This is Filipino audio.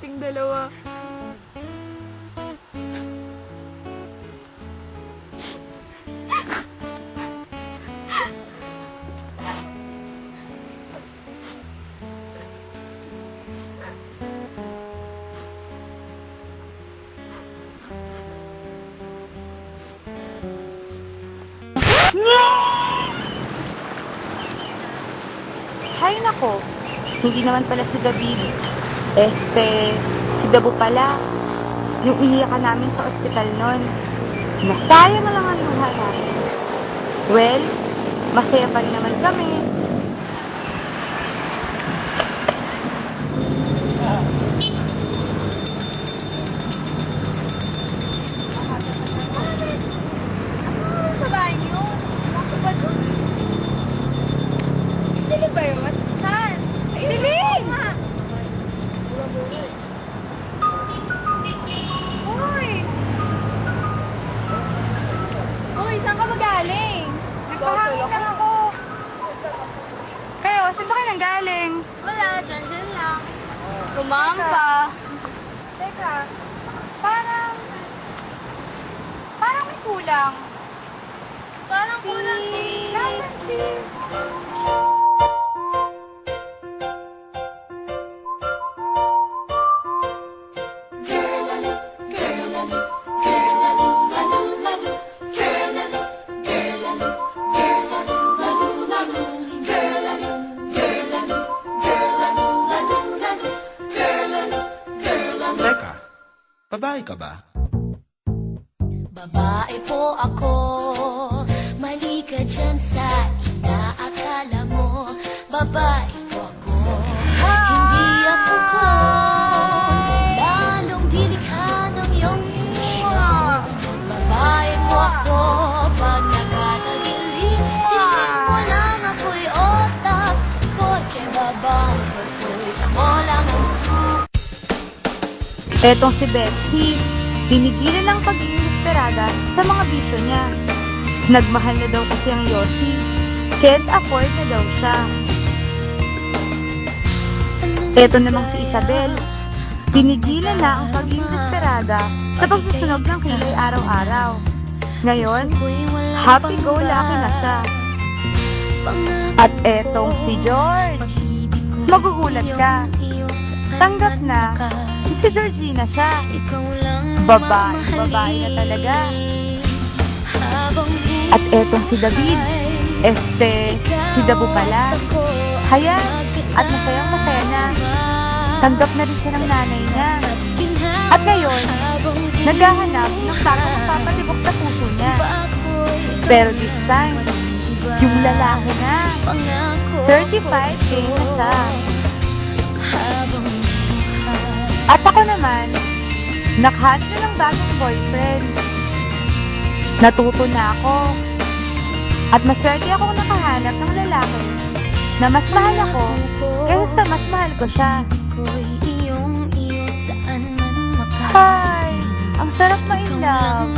nating dalawa. Hay nako, hindi naman pala si David. Si Dabo pala. Yung iniyakan namin sa ospital nun. Nasayang na lang ang luha namin. Well, masaya pa rin naman kami. Sabahin yun. Ako ba doon? Sili ba yun? Saan? Sili! Uy! Uy, saan ka magaling? Nagpahangin lang ako. Kayo, saan ba kayo nanggaling? Wala, dyan lang. Kumampa. Teka, parang may kulang. Parang kulang si... Nasaan si... Teka, babae ka ba? Babae po ako, mali ka dyan sa inaakala mo. Babae po ako, hindi ako clown, lalong dilikha ng iyong ilusyon. Babae po ako, pag nakakagili, tingin mo lang ako'y otak, porque babang purpose mo lang ang Etong si Betsy, pinigilan ng pagiging desperada sa mga bisyo niya. Nagmahal na daw kasi ang Yossi, can't afford na daw siya. Eto namang si Isabel, pinigilan na ang pagiging desperada sa pagsusunog ng kilay araw-araw. Ngayon, happy-go-lucky na siya. At etong si George, magugulat ka, tanggap na si Georgina siya. Babae na talaga. At etong si David, si Dabo pala. Haya, at masayang-masaya na. Tanggap na rin siya ng nanay niya. At ngayon, naghahanap ng takong magpapatibok sa puso niya. Pero this time, yung lalaki na. 35K na siya. At ako naman, nakahanap na ng bagong boyfriend. Natuto na ako. At maswerte akong nakahanap ng lalaki na mas mahal ako kaysa mas mahal ko siya. Hi! Ang sarap ma-in love.